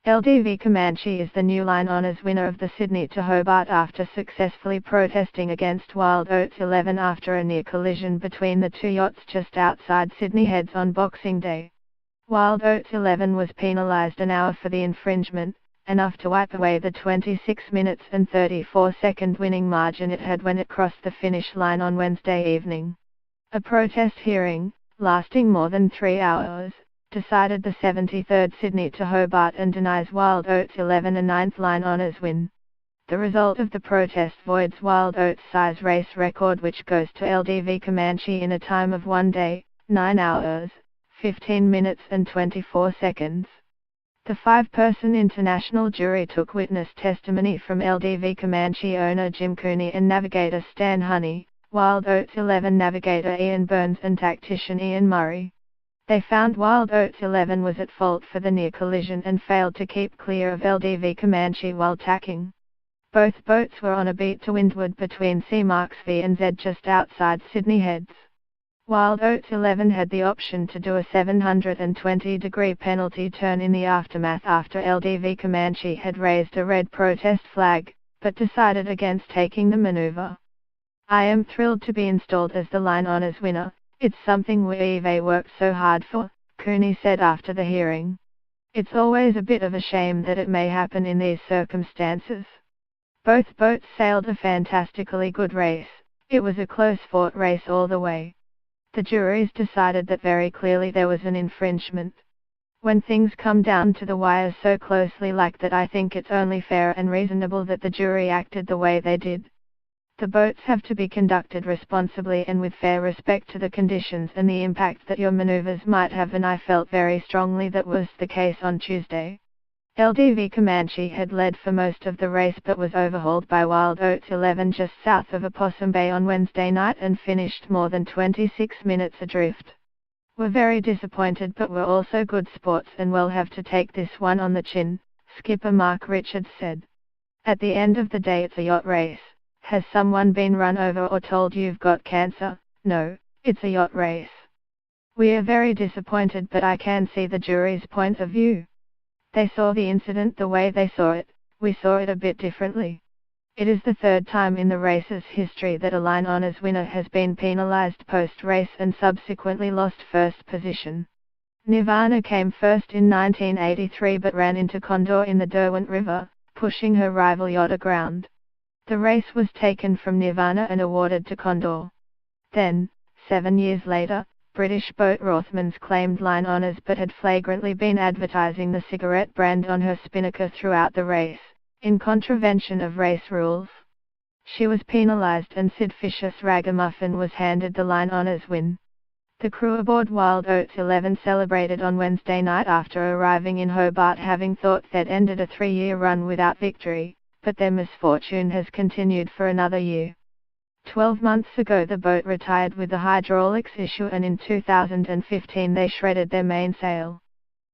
LDV Comanche is the new line honours winner of the Sydney to Hobart after successfully protesting against Wild Oats XI after a near collision between the two yachts just outside Sydney Heads on Boxing Day. Wild Oats XI was penalised an hour for the infringement, enough to wipe away the 26 minutes and 34-second winning margin it had when it crossed the finish line on Wednesday evening. A protest hearing, lasting more than 3 hours, decided the 73rd Sydney to Hobart and denies Wild Oats XI a 9th line honours win. The result of the protest voids Wild Oats XI's race record, which goes to LDV Comanche in a time of 1 day, 9 hours, 15 minutes and 24 seconds. The 5-person international jury took witness testimony from LDV Comanche owner Jim Cooney and navigator Stan Honey, Wild Oats XI navigator Ian Burns and tactician Ian Murray. They found Wild Oats XI was at fault for the near collision and failed to keep clear of LDV Comanche while tacking. Both boats were on a beat to windward between C marks V and Z just outside Sydney Heads. Wild Oats XI had the option to do a 720-degree penalty turn in the aftermath after LDV Comanche had raised a red protest flag, but decided against taking the maneuver. "I am thrilled to be installed as the line honours winner. It's something we've worked so hard for," Cooney said after the hearing. "It's always a bit of a shame that it may happen in these circumstances. Both boats sailed a fantastically good race. It was a close-fought race all the way. The juries decided that very clearly there was an infringement. When things come down to the wire so closely like that, I think it's only fair and reasonable that the jury acted the way they did. The boats have to be conducted responsibly and with fair respect to the conditions and the impact that your maneuvers might have, and I felt very strongly that was the case on Tuesday." LDV Comanche had led for most of the race but was overhauled by Wild Oats XI just south of Opossum Bay on Wednesday night and finished more than 26 minutes adrift. "We're very disappointed, but we're also good sports and we'll have to take this one on the chin," skipper Mark Richards said. "At the end of the day, it's a yacht race. Has someone been run over or told you've got cancer? No, it's a yacht race. We are very disappointed, but I can see the jury's point of view. They saw the incident the way they saw it, we saw it a bit differently. It is the 3rd time in the race's history that a line honours winner has been penalised post-race and subsequently lost first position. Nirvana came first in 1983 but ran into Condor in the Derwent River, pushing her rival yacht aground. The race was taken from Nirvana and awarded to Condor. Then, 7 years later, British boat Rothmans claimed line honours but had flagrantly been advertising the cigarette brand on her spinnaker throughout the race, in contravention of race rules. She was penalised and Sid Fisher's Ragamuffin was handed the line honours win. The crew aboard Wild Oats XI celebrated on Wednesday night after arriving in Hobart, having thought they'd ended a 3-year run without victory, but their misfortune has continued for another year. 12 months ago the boat retired with the hydraulics issue, and in 2015 they shredded their mainsail.